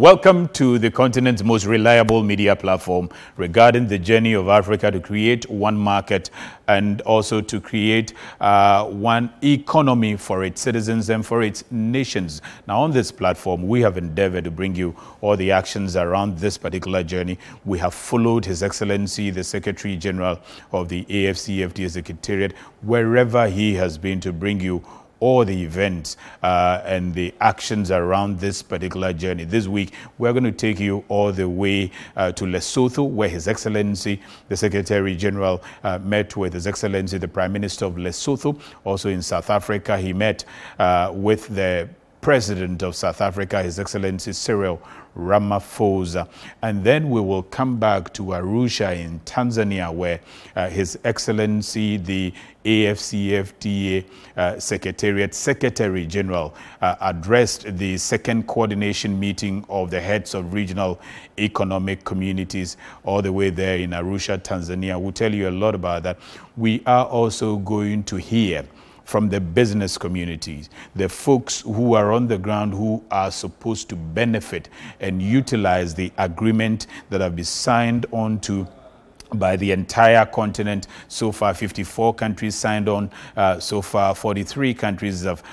Welcome to the continent's most reliable media platform regarding the journey of Africa to create one market and also to create one economy for its citizens and for its nations. Now, on this platform, we have endeavored to bring you all the actions around this particular journey. We have followed His Excellency, the Secretary General of the AfCFTA Secretariat, wherever he has been to bring you all the events and the actions around this particular journey. This week, we're going to take you all the way to Lesotho, where His Excellency, the Secretary General, met with His Excellency, the Prime Minister of Lesotho. Also in South Africa, he met with the President of South Africa, His Excellency Cyril Ramaphosa. And then we will come back to Arusha in Tanzania, where His Excellency, the AfCFTA Secretariat Secretary General, addressed the second coordination meeting of the heads of regional economic communities all the way there in Arusha, Tanzania. We'll tell you a lot about that. We are also going to hear from the business communities, the folks who are on the ground who are supposed to benefit and utilize the agreement that have been signed on to by the entire continent. So far, 54 countries signed on. So far, 43 countries have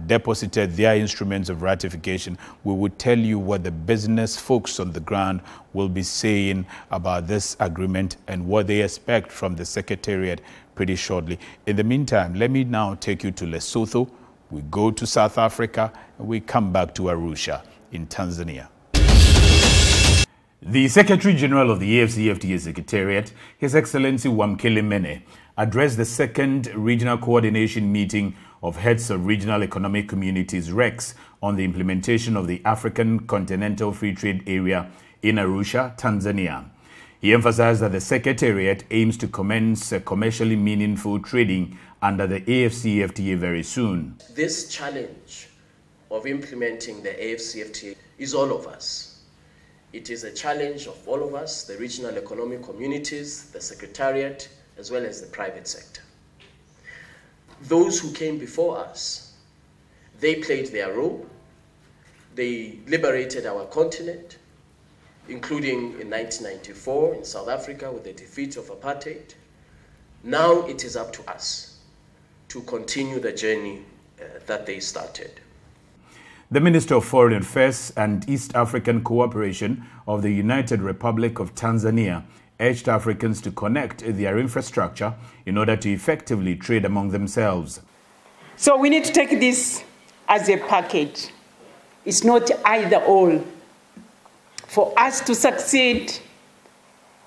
deposited their instruments of ratification. We will tell you what the business folks on the ground will be saying about this agreement and what they expect from the Secretariat pretty shortly. In the meantime, let me now take you to Lesotho. We go to South Africa, and we come back to Arusha in Tanzania. The Secretary General of the AfCFTA Secretariat, His Excellency Wamkele Mene, addressed the second regional coordination meeting of heads of regional economic communities, RECs, on the implementation of the African Continental Free Trade Area in Arusha, Tanzania. He emphasized that the Secretariat aims to commence commercially meaningful trading under the AfCFTA very soon. This challenge of implementing the AfCFTA is all of us. It is a challenge of all of us, the regional economic communities, the Secretariat, as well as the private sector. Those who came before us, they played their role. They liberated our continent, including in 1994 in South Africa with the defeat of apartheid. Now it is up to us to continue the journey that they started. The Minister of Foreign Affairs and East African Cooperation of the United Republic of Tanzania urged Africans to connect their infrastructure in order to effectively trade among themselves. So we need to take this as a package. It's not either or. For us to succeed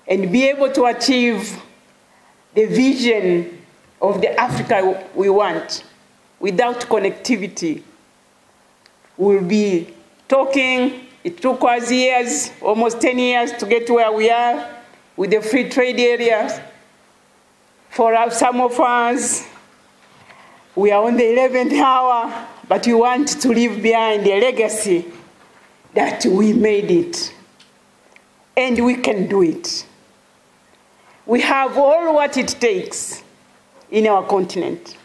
and be able to achieve the vision of the Africa we want, without connectivity, we'll be talking. It took us years, almost 10 years, to get where we are with the free trade areas. For some of us, we are on the 11th hour, but we want to leave behind a legacy that we made it, and we can do it. We have all what it takes in our continent.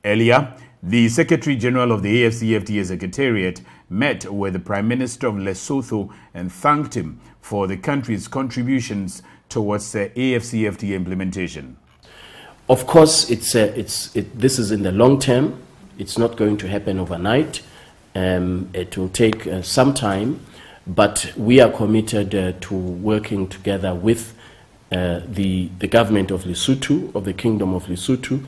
Earlier, the Secretary General of the AfCFTA Secretariat met with the Prime Minister of Lesotho and thanked him for the country's contributions towards the AfCFTA implementation. Of course, this is in the long term. It's not going to happen overnight. It will take some time, but we are committed to working together with the government of Lesotho, of the Kingdom of Lesotho,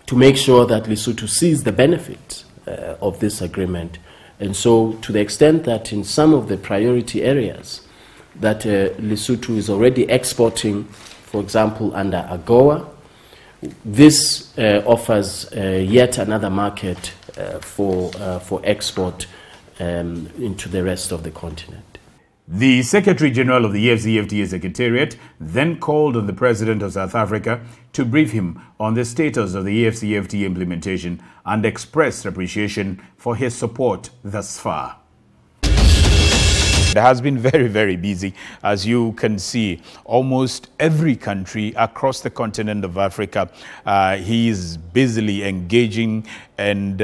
to make sure that Lesotho sees the benefit of this agreement. And so, to the extent that in some of the priority areas that Lesotho is already exporting, for example, under AGOA, this offers yet another market for export into the rest of the continent. The Secretary General of the AfCFTA Secretariat then called on the President of South Africa to brief him on the status of the AfCFTA implementation and expressed appreciation for his support thus far. It has been very, very busy. As you can see, almost every country across the continent of Africa, he is busily engaging and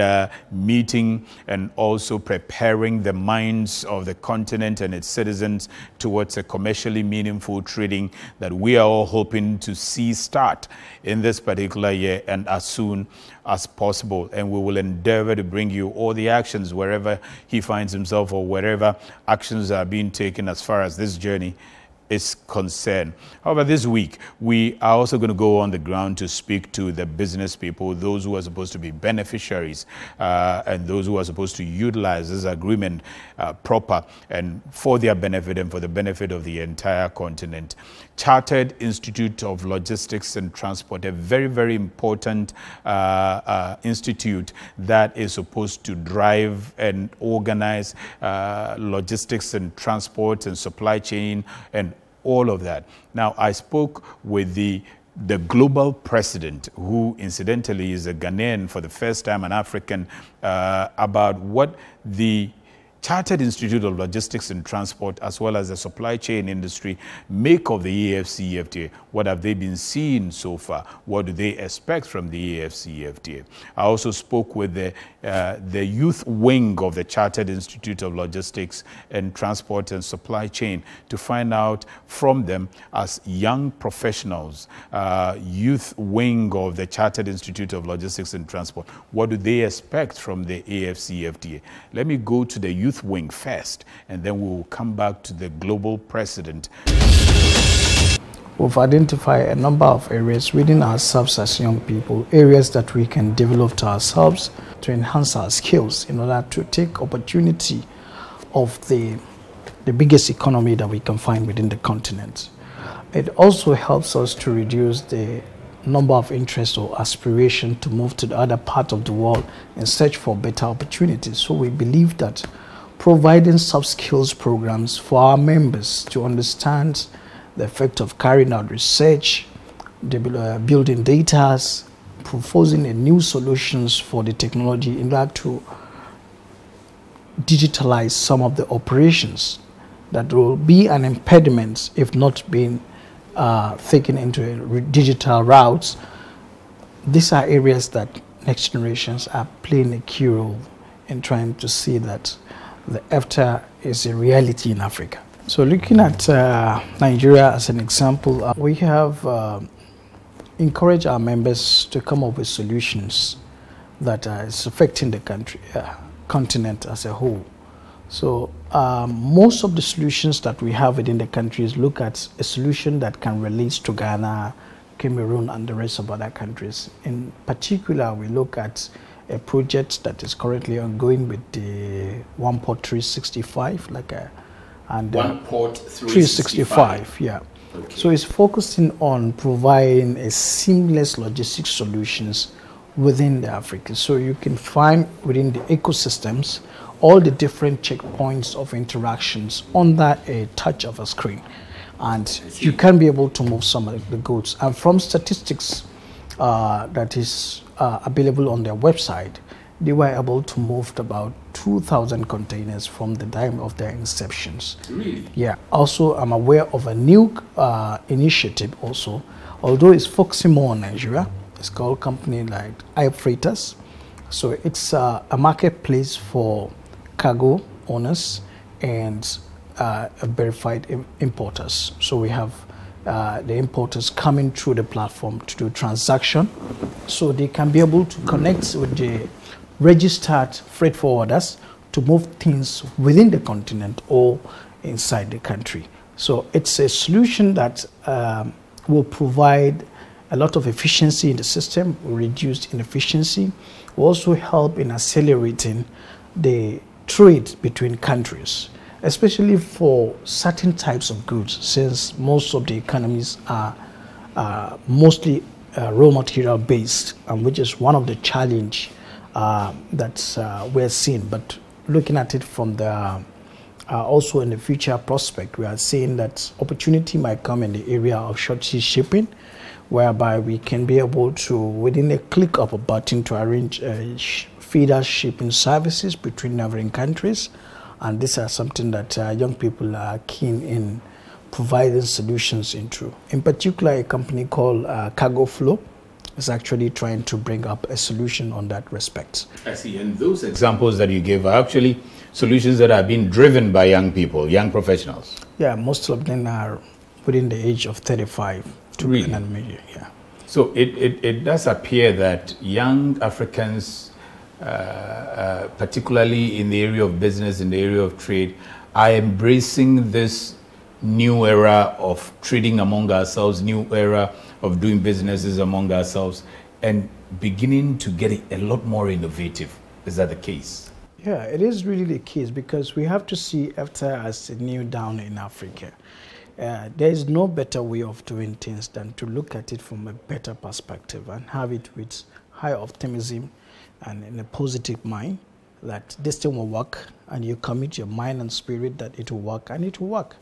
meeting and also preparing the minds of the continent and its citizens towards a commercially meaningful trading that we are all hoping to see start in this particular year and as soon as possible. And we will endeavor to bring you all the actions wherever he finds himself or wherever actions are being taken as far as this journey is concerned. However, this week, we are also going to go on the ground to speak to the business people, those who are supposed to be beneficiaries and those who are supposed to utilize this agreement proper and for their benefit and for the benefit of the entire continent. Chartered Institute of Logistics and Transport, a very, very important institute that is supposed to drive and organize logistics and transport and supply chain and all of that. Now, I spoke with the global president, who incidentally is a Ghanaian for the first time, an African, about what the Chartered Institute of Logistics and Transport, as well as the supply chain industry, make of the AfCFTA. What have they been seeing so far? What do they expect from the AfCFTA? I also spoke with the youth wing of the Chartered Institute of Logistics and Transport and Supply Chain to find out from them, as young professionals, youth wing of the Chartered Institute of Logistics and Transport, what do they expect from the AfCFTA? Let me go to the youth wing first, and then we will come back to the global president. We've identified a number of areas within ourselves as young people, areas that we can develop to ourselves to enhance our skills in order to take opportunity of the biggest economy that we can find within the continent. It also helps us to reduce the number of interest or aspiration to move to the other part of the world and search for better opportunities. So we believe that providing soft skills programs for our members to understand the effect of carrying out research, building data, proposing a new solutions for the technology in order to digitalize some of the operations that will be an impediment if not being taken into digital routes. These are areas that next generations are playing a key role in trying to see that the AfCFTA is a reality in Africa. So looking at Nigeria as an example, we have encouraged our members to come up with solutions that is affecting the country, continent as a whole. So most of the solutions that we have within the countries look at a solution that can relate to Ghana, Cameroon, and the rest of other countries. In particular, we look at a project that is currently ongoing with the One Port 365, and One Port 365. Yeah. Okay. So it's focusing on providing a seamless logistics solutions within the Africa. So you can find within the ecosystems all the different checkpoints of interactions under a touch of a screen, and you can be able to move some of the goods. And from statistics that is available on their website, they were able to move about 2,000 containers from the time of their inceptions. Really? Yeah. Also, I'm aware of a new initiative also, although it's focusing more on Nigeria. It's called company like iFreightas. So it's a marketplace for cargo owners and verified importers. So we have the importers coming through the platform to do transaction, so they can be able to connect with the registered freight forwarders to move things within the continent or inside the country. So it's a solution that will provide a lot of efficiency in the system, will reduce inefficiency, will also help in accelerating the trade between countries, especially for certain types of goods, since most of the economies are mostly raw material based, which is one of the challenge that we're seeing. But looking at it from the also in the future prospect, we are seeing that opportunity might come in the area of short sea shipping, whereby we can be able to, within a click of a button, to arrange feeder shipping services between neighboring countries. And these are something that young people are keen in providing solutions into. In particular, a company called Cargo Flow is actually trying to bring up a solution on that respect. I see. And those examples that you gave are actually solutions that are being driven by young people, young professionals. Yeah, most of them are within the age of 35 to really? Yeah. So it does appear that young Africans, particularly in the area of business, in the area of trade, are embracing this new era of trading among ourselves, new era of doing businesses among ourselves, and beginning to get a lot more innovative. Is that the case? Yeah, it is really the case, because we have to see AfCFTA as a new dawn in Africa. There is no better way of doing things than to look at it from a better perspective and have it with high optimism and in a positive mind that this thing will work, and you commit your mind and spirit that it will work, and it will work.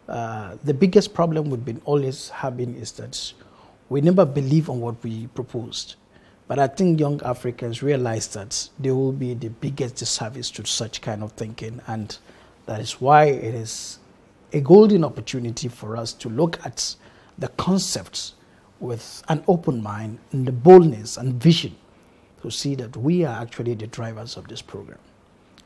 The biggest problem we've been always having is that we never believe on what we proposed. But I think young Africans realize that they will be the biggest disservice to such kind of thinking, and that is why it is a golden opportunity for us to look at the concepts with an open mind and the boldness and vision to see that we are actually the drivers of this program.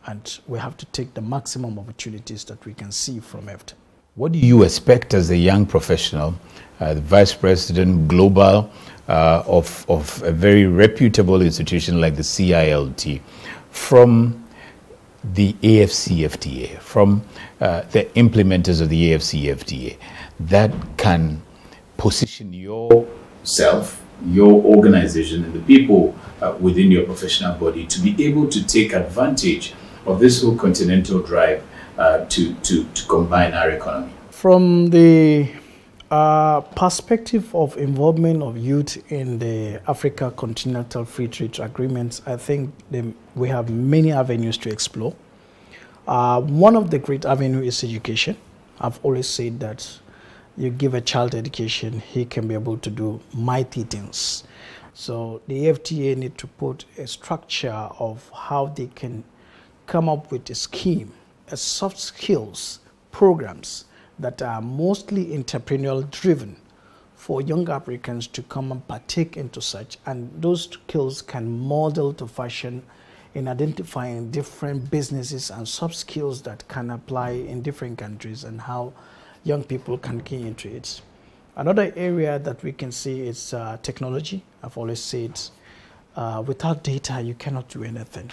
And we have to take the maximum opportunities that we can see from AfCFTA. What do you expect as a young professional, the Vice President Global of a very reputable institution like the CILT, from the AfCFTA, from the implementers of the AfCFTA, that can position yourself, your organization, and the people within your professional body to be able to take advantage of this whole continental drive to combine our economy? From the perspective of involvement of youth in the Africa Continental Free Trade Agreements, I think we have many avenues to explore. One of the great avenues is education. I've always said that you give a child education, he can be able to do mighty things. So the FTA need to put a structure of how they can come up with a scheme, a soft skills programs that are mostly entrepreneurial driven for young Africans to come and partake into such, and those skills can model to fashion in identifying different businesses and soft skills that can apply in different countries and how young people can key into it. Another area that we can see is technology. I've always said without data you cannot do anything.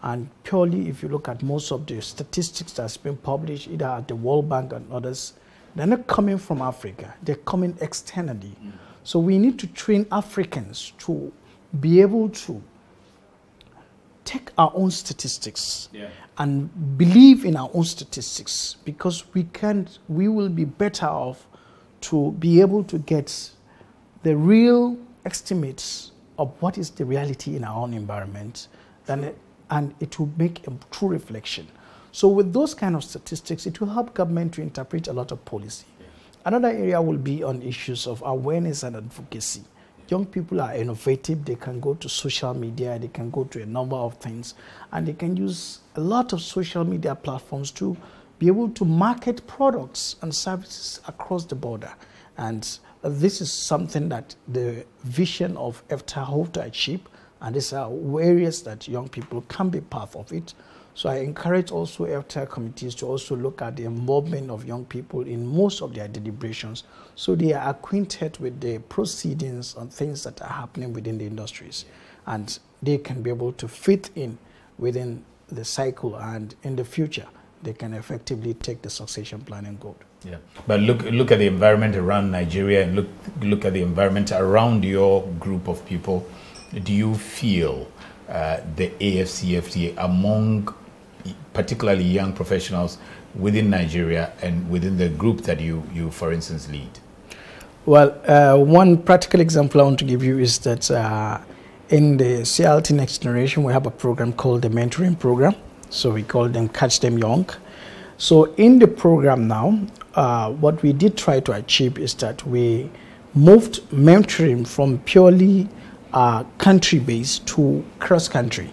And purely if you look at most of the statistics that's been published either at the World Bank and others, they're not coming from Africa, they're coming externally. So we need to train Africans to be able to take our own statistics and believe in our own statistics, because we will be better off to be able to get the real estimates of what is the reality in our own environment, and it will make a true reflection. So with those kind of statistics, it will help government to interpret a lot of policy. Another area will be on issues of awareness and advocacy. Young people are innovative, they can go to social media, they can go to a number of things, and they can use a lot of social media platforms to be able to market products and services across the border. And this is something that the vision of AfCFTA hope to achieve, and these are areas that young people can be part of it. So I encourage also AfCFTA committees to also look at the involvement of young people in most of their deliberations, so they are acquainted with the proceedings and things that are happening within the industries, and they can be able to fit in within the cycle, and in the future they can effectively take the succession planning goal. Yeah, but look at the environment around Nigeria, and look at the environment around your group of people. Do you feel the AfCFTA among particularly young professionals within Nigeria and within the group that you for instance, lead? Well, one practical example I want to give you is that in the CILT Next Generation, we have a program called the mentoring program. So we call them Catch Them Young. So in the program now, what we did try to achieve is that we moved mentoring from purely country-based to cross-country.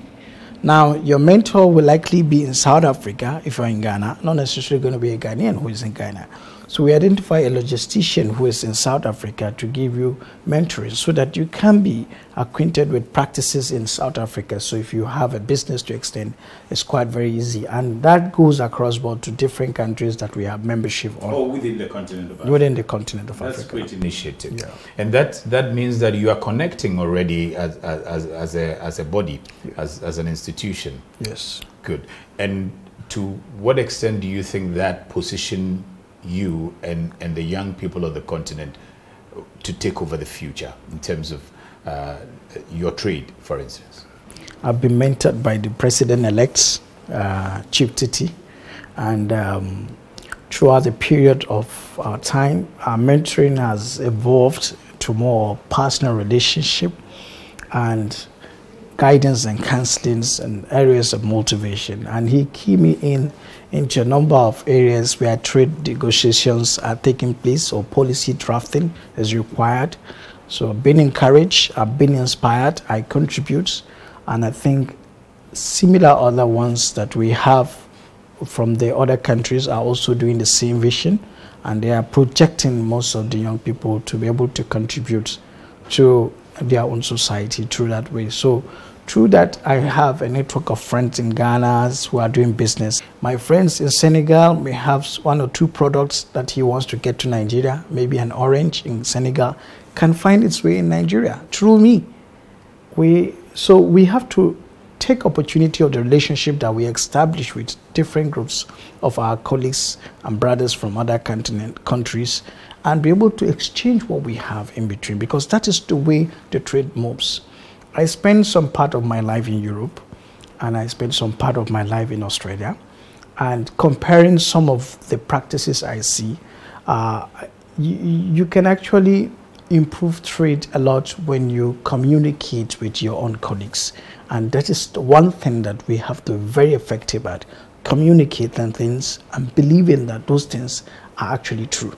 Now, your mentor will likely be in South Africa if you're in Ghana, not necessarily going to be a Ghanaian who is in Ghana. So we identify a logistician who is in South Africa to give you mentoring so that you can be acquainted with practices in South Africa. So if you have a business to extend, it's quite very easy. And that goes across board to different countries that we have membership on. Oh, within the continent of Africa. Within the continent of That's Africa. That's a great initiative. Yeah. And that means that you are connecting already as a body, as an institution. Yes. Good. And to what extent do you think that position you and the young people of the continent to take over the future in terms of your trade, for instance? I've been mentored by the president-elect, Chief Titi, and throughout the period of our time, our mentoring has evolved to more personal relationship and guidance and counselings and areas of motivation. And he keyed me into a number of areas where trade negotiations are taking place or policy drafting is required. So I've been encouraged, I've been inspired, I contribute, and I think similar other ones that we have from the other countries are also doing the same vision, and they are projecting most of the young people to be able to contribute to their own society through that way. So through that, I have a network of friends in Ghana who are doing business. My friends in Senegal may have 1 or 2 products that he wants to get to Nigeria. Maybe an orange in Senegal can find its way in Nigeria through me. So we have to take opportunity of the relationship that we establish with different groups of our colleagues and brothers from other countries and be able to exchange what we have in between, because that is the way the trade moves. I spent some part of my life in Europe, and I spent some part of my life in Australia, and comparing some of the practices I see, you can actually improve trade a lot when you communicate with your own colleagues. And that is the one thing that we have to be very effective at, communicating things and believing that those things are actually true.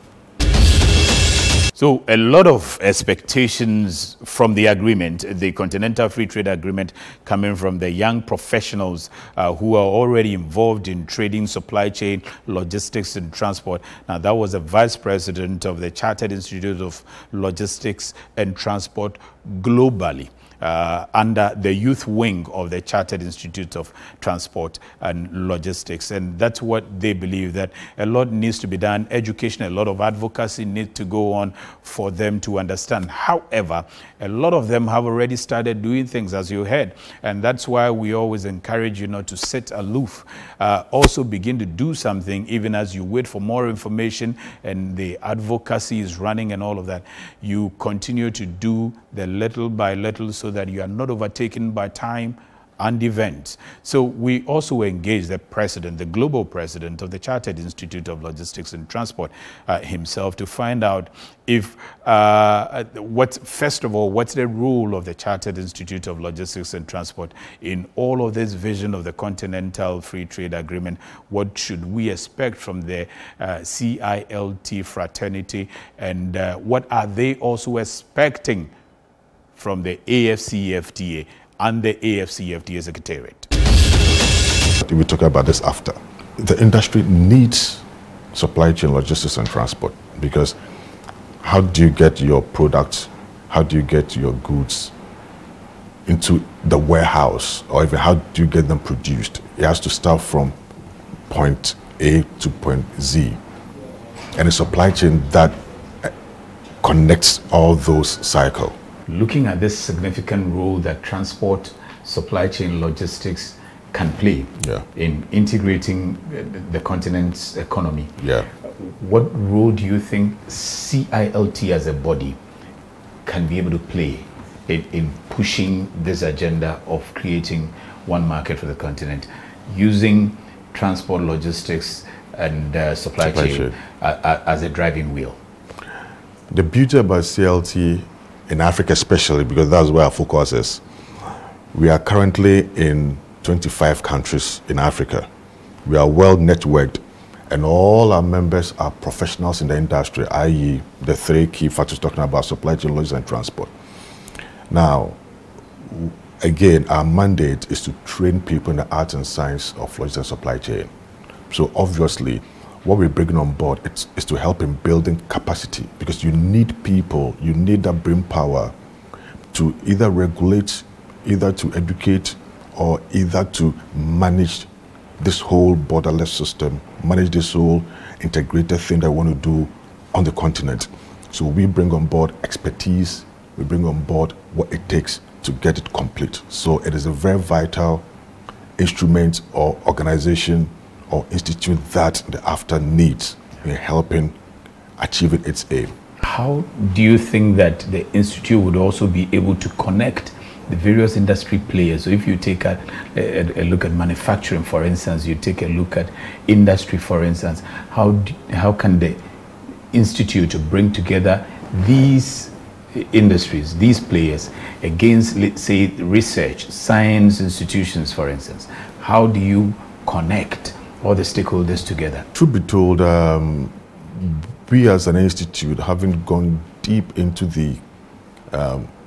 So a lot of expectations from the agreement, the Continental Free Trade Agreement, coming from the young professionals who are already involved in trading, supply chain, logistics and transport. Now that was the Vice President of the Chartered Institute of Logistics and Transport globally. Under the youth wing of the Chartered Institute of Transport and Logistics. And that's what they believe, that a lot needs to be done. Education, a lot of advocacy needs to go on for them to understand. However, a lot of them have already started doing things, as you heard. And that's why we always encourage you not to sit aloof. Also begin to do something, even as you wait for more information and the advocacy is running and all of that. You continue to do the little by little so that you are not overtaken by time and events. So we also engage the president, the global president of the Chartered Institute of Logistics and Transport himself, to find out if, first of all, what's the role of the Chartered Institute of Logistics and Transport in all of this vision of the Continental Free Trade Agreement? What should we expect from the CILT fraternity, and what are they also expecting from the AfCFTA and the AfCFTA Secretariat? We'll talk about this after. The industry needs supply chain, logistics and transport, because how do you get your products, how do you get your goods into the warehouse, or even how do you get them produced? It has to start from point A to point Z. And a supply chain that connects all those cycles. Looking at this significant role that transport, supply chain, logistics can play in integrating the continent's economy, what role do you think CILT as a body can be able to play in pushing this agenda of creating one market for the continent, using transport, logistics and supply chain as a driving wheel? The beauty about CILT in Africa especially, because that's where our focus is, we are currently in 25 countries in Africa. We are well networked, and all our members are professionals in the industry, i.e. the 3 key factors talking about supply chain, logistics and transport. Now, again, our mandate is to train people in the art and science of logistics and supply chain. So obviously, what we're bringing on board is to help in building capacity, because you need people, you need that brain power to either regulate, either to educate, or either to manage this whole borderless system, manage this whole integrated thing that we want to do on the continent. So we bring on board expertise, we bring on board what it takes to get it complete. So it is a very vital instrument or organization or institute that the AfCFTA needs in helping achieving its aim. How do you think that the institute would also be able to connect the various industry players? So if you take a look at manufacturing, for instance, you take a look at industry, for instance, how can the institute bring together these industries, these players, against, let's say, research, science institutions, for instance? How do you connect all the stakeholders together? Truth be told, we as an institute haven't gone deep into the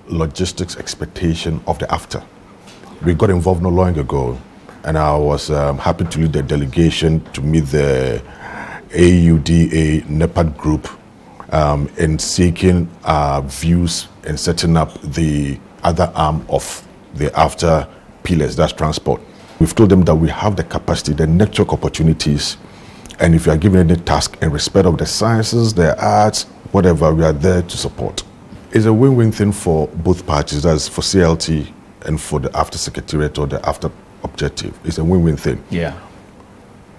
logistics expectation of the AfCFTA. We got involved not long ago, and I was happy to lead the delegation to meet the AUDA NEPAD group in seeking views and setting up the other arm of the AfCFTA pillars, that's transport. We've told them that we have the capacity, the network opportunities, and if you are given any task in respect of the sciences, the arts, whatever, we are there to support. It's a win-win thing for both parties, that's for CILT and for the AfCFTA Secretariat or the AfCFTA objective. It's a win-win thing. Yeah.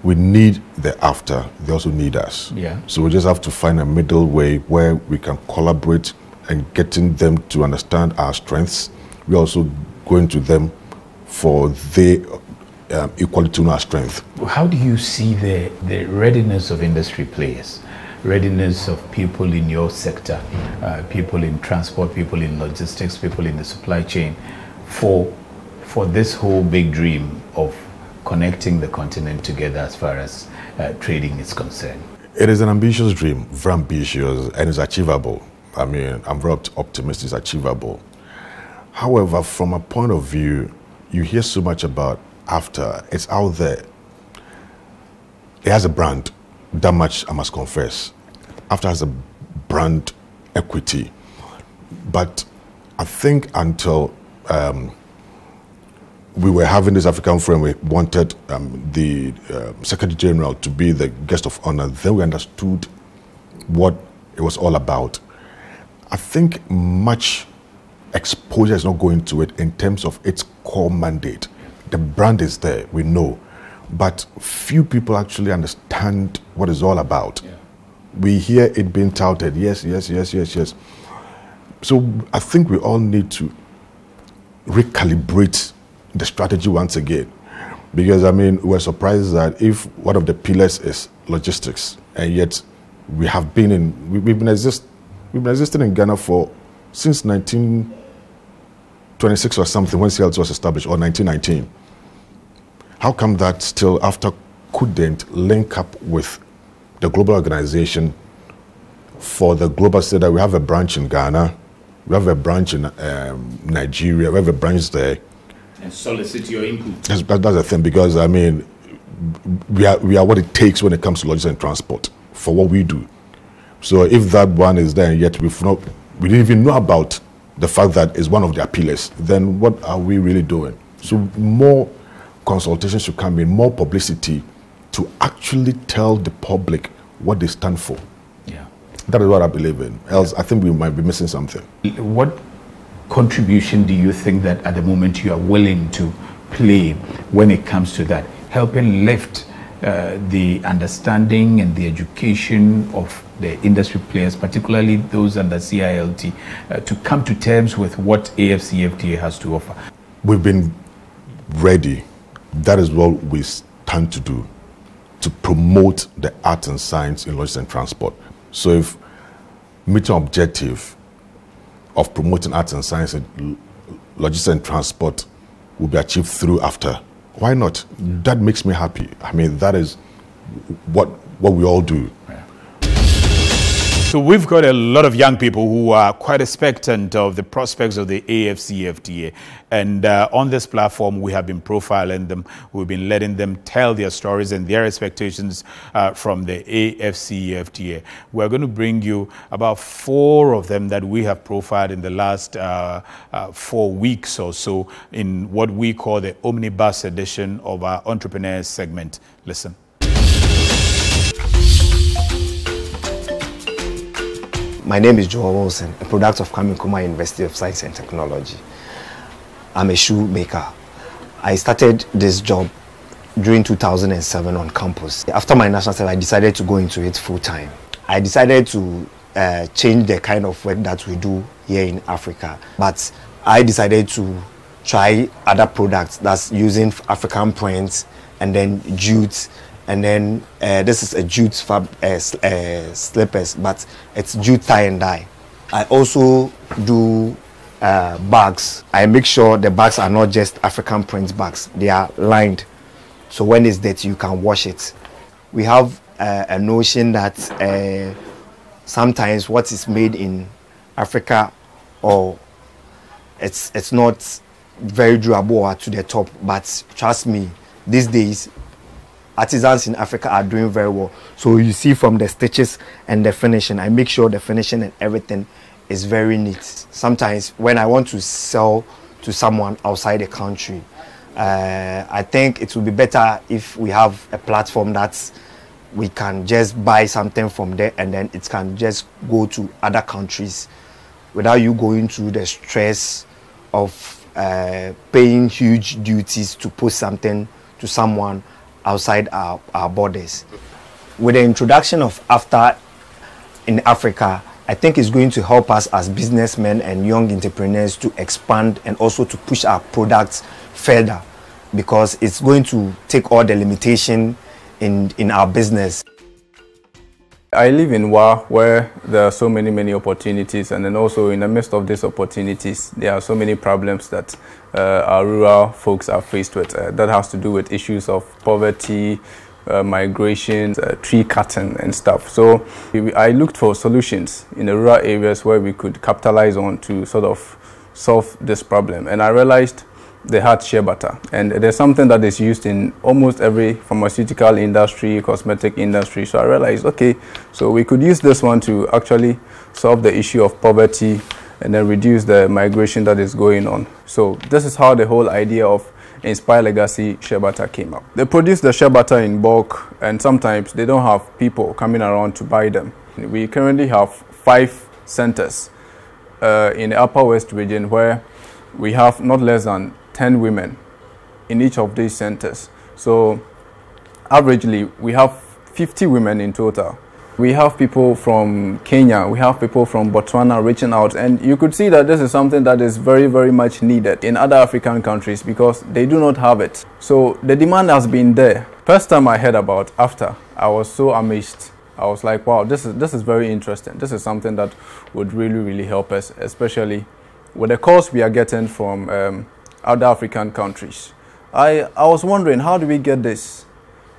We need the AfCFTA, they also need us. Yeah. So we just have to find a middle way where we can collaborate and getting them to understand our strengths. We're also going to them for their equally to know our strength. How do you see the readiness of industry players, readiness of people in your sector, people in transport, people in logistics, people in the supply chain, for this whole big dream of connecting the continent together as far as trading is concerned? It is an ambitious dream, very ambitious, and it's achievable. I mean, I'm very optimistic it's achievable. However, from a point of view, you hear so much about AfCFTA, it's out there. It has a brand, that much I must confess. AfCFTA has a brand equity. But I think until we were having this African Forum, we wanted the Secretary General to be the guest of honor, then we understood what it was all about. I think much exposure is not going to it in terms of its core mandate. The brand is there, we know, but few people actually understand what it's all about. Yeah. We hear it being touted, yes, yes, yes, yes, yes. So I think we all need to recalibrate the strategy once again, because I mean, we're surprised that if one of the pillars is logistics, and yet we have been we've been existing in Ghana since 1926 or something, when CILT was established, or 1919. How come that still AfCFTA couldn't link up with the global organization for the global state that we have a branch in Ghana, we have a branch in Nigeria, we have a branch there, and solicit your input? That's the thing, because I mean, we are what it takes when it comes to logistics and transport for what we do. So if that one is there, and yet we didn't even know about the fact that it's one of their pillars, then what are we really doing? So more consultations should come in, more publicity to actually tell the public what they stand for. Yeah. That is what I believe in. Else, I think we might be missing something. What contribution do you think that at the moment you are willing to play when it comes to that, helping lift the understanding and the education of the industry players, particularly those under CILT, to come to terms with what AfCFTA has to offer? We've been ready. That is what we stand to do, to promote the art and science in logistics and transport. So if meeting objective of promoting arts and science in logistics and transport will be achieved through AfCFTA, why not? That makes me happy. I mean, that is what we all do. Yeah. So we've got a lot of young people who are quite expectant of the prospects of the AfCFTA. And on this platform, we have been profiling them. We've been letting them tell their stories and their expectations from the AfCFTA. We're going to bring you about 4 of them that we have profiled in the last 4 weeks or so in what we call the omnibus edition of our entrepreneurs segment. Listen. My name is Joao Wilson, a product of Kwame Nkrumah University of Science and Technology. I'm a shoemaker. I started this job during 2007 on campus. After my national service, I decided to go into it full time. I decided to change the kind of work that we do here in Africa, but I decided to try other products that's using African prints and then jute. And then this is a jute slippers, but it's jute tie and dye. I also do bags. I make sure the bags are not just African print bags. They are lined. So when it's dirty, you can wash it. We have a notion that sometimes what is made in Africa, or it's not very durable or to the top, but trust me, these days, artisans in Africa are doing very well. So you see from the stitches and the finishing, I make sure the finishing and everything is very neat. Sometimes when I want to sell to someone outside the country, I think it would be better if we have a platform that we can just buy something from there and then it can just go to other countries without you going through the stress of paying huge duties to post something to someone outside our borders. With the introduction of AfCFTA in Africa, I think it's going to help us as businessmen and young entrepreneurs to expand and also to push our products further, because it's going to take all the limitation in our business. I live in Wa, where there are so many opportunities, and then also in the midst of these opportunities, there are so many problems that our rural folks are faced with. That has to do with issues of poverty, migration, tree cutting and stuff. So I looked for solutions in the rural areas where we could capitalize on to sort of solve this problem. And I realized they had shea butter, and there's something that is used in almost every pharmaceutical industry, cosmetic industry. So I realized, okay, so we could use this one to actually solve the issue of poverty and then reduce the migration that is going on. So this is how the whole idea of Inspire Legacy Shea Butter came up. They produce the shea butter in bulk, and sometimes they don't have people coming around to buy them. We currently have 5 centers in the Upper West region, where we have not less than 10 women in each of these centers. So averagely, we have 50 women in total. We have people from Kenya, we have people from Botswana reaching out, and you could see that this is something that is very much needed in other African countries because they do not have it. So the demand has been there. First time I heard about AfCFTA, I was so amazed. I was like, wow, this is very interesting. This is something that would really help us, especially with the calls we are getting from other African countries. I was wondering, how do we get this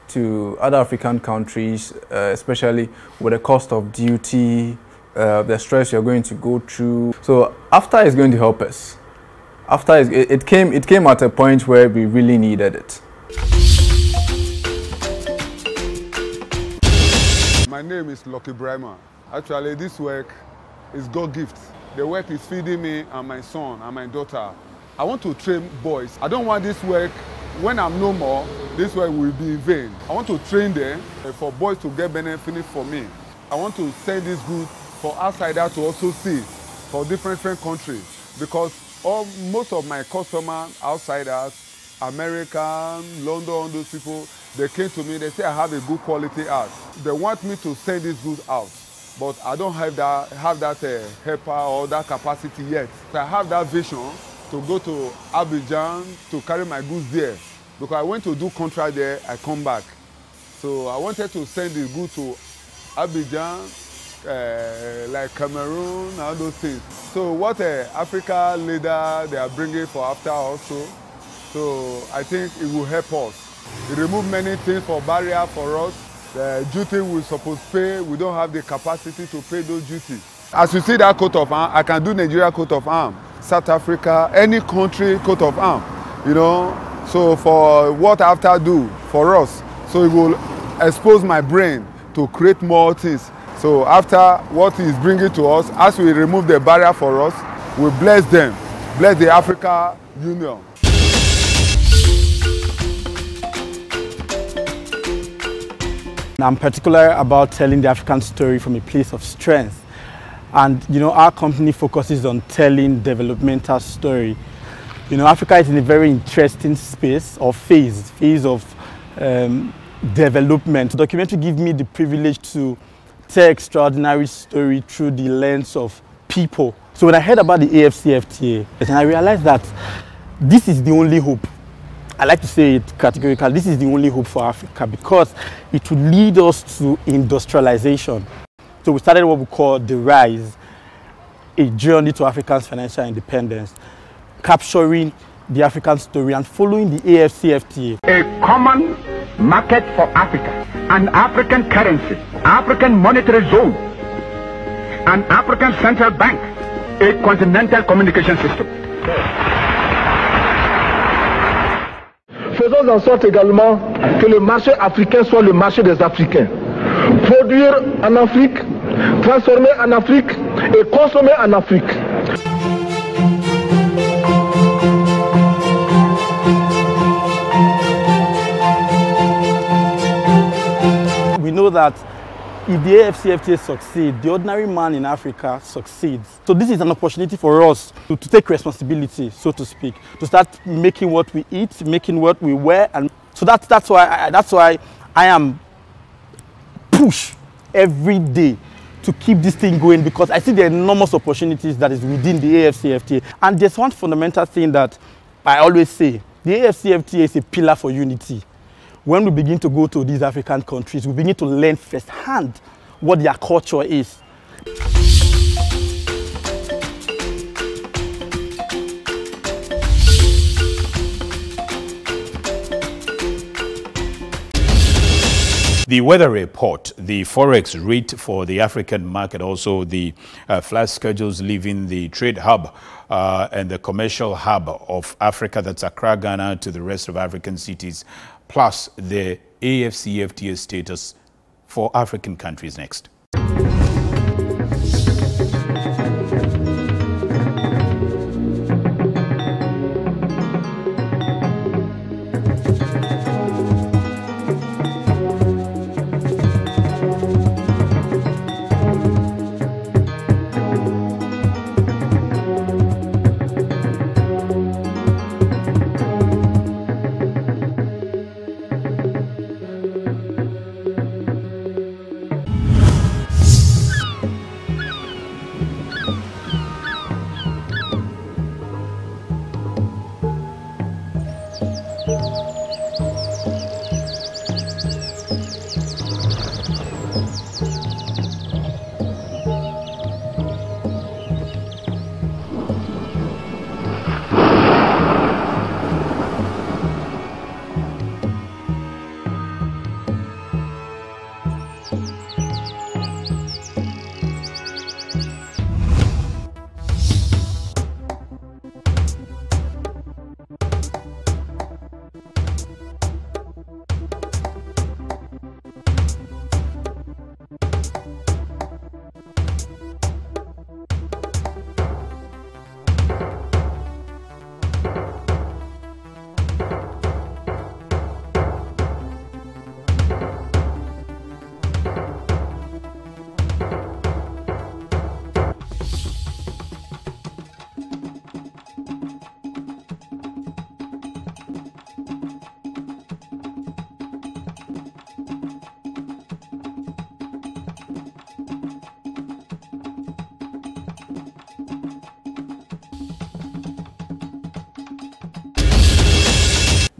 to other African countries, especially with the cost of duty, the stress you're going to go through. So AfCFTA is going to help us. AfCFTA it came at a point where we really needed it. My name is Loki Bremer. Actually, this work is God's gift. The work is feeding me and my son and my daughter. I want to train boys. I don't want this work, when I'm no more, this work will be in vain. I want to train them for boys to get benefit for me. I want to send this goods for outsiders to also see for different countries, because most of my customers, outsiders, American, London, those people, they came to me, they say I have a good quality art. They want me to send this goods out, but I don't have that helper or that capacity yet. So I have that vision to go to Abidjan to carry my goods there, because I went to do contract there, I come back. So I wanted to send the goods to Abidjan, like Cameroon, and all those things. So what Africa leader they are bringing for AfCFTA also, so I think it will help us. It remove many things for barrier for us, The duty we're supposed to pay, we don't have the capacity to pay those duties. As you see that coat of arm, I can do Nigeria coat of arm, South Africa, any country coat of arm, you know. So for what AfCFTA do for us, so it will expose my brain to create more things. So after what he's bringing to us, as we remove the barrier for us, we bless them, bless the Africa Union. I'm particular about telling the African story from a place of strength. And, you know, our company focuses on telling developmental story. You know, Africa is in a very interesting space or phase of development. The documentary gives me the privilege to tell extraordinary story through the lens of people. So when I heard about the AfCFTA, and I realized that this is the only hope. I like to say it categorically, this is the only hope for Africa because it will lead us to industrialization. So we started what we call The Rise, a journey to Africa's financial independence, capturing the African story and following the AfCFTA. A common market for Africa, an African currency, African monetary zone, an African central bank, a continental communication system. Faisons en sorte également que le marché africain soit le marché des Africains. Produire en Afrique, transformer en Afrique et consommer en Afrique. We know that if the AfCFTA succeeds, the ordinary man in Africa succeeds. So this is an opportunity for us to take responsibility, so to speak, to start making what we eat, making what we wear, and so that's why I am pushed every day to keep this thing going, because I see the enormous opportunities that is within the AfCFTA. And there's one fundamental thing that I always say: the AfCFTA is a pillar for unity. When we begin to go to these African countries, we begin to learn firsthand what their culture is. The weather report, the forex rate for the African market, also the flight schedules leaving the trade hub and the commercial hub of Africa, that's Accra, Ghana, to the rest of African cities, plus the AfCFTA status for African countries next.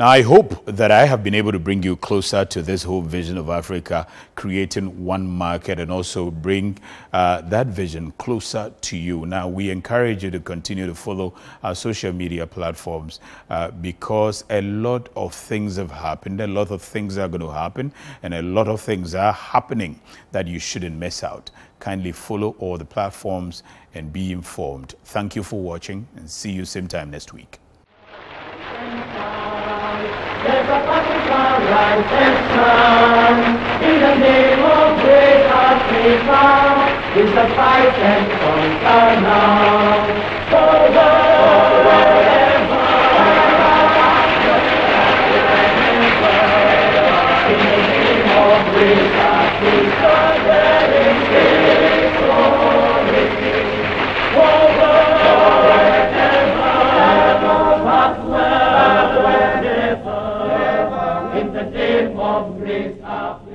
Now, I hope that I have been able to bring you closer to this whole vision of Africa, creating one market, and also bring that vision closer to you. Now, we encourage you to continue to follow our social media platforms because a lot of things have happened, a lot of things are going to happen, and a lot of things are happening that you shouldn't miss out. Kindly follow all the platforms and be informed. Thank you for watching, and see you same time next week. There's a African righteousness in the name of great Africa. It's the fight and conquer now. Forever. In the name of great Africa, there is victory. Forever. In the name of great Africa.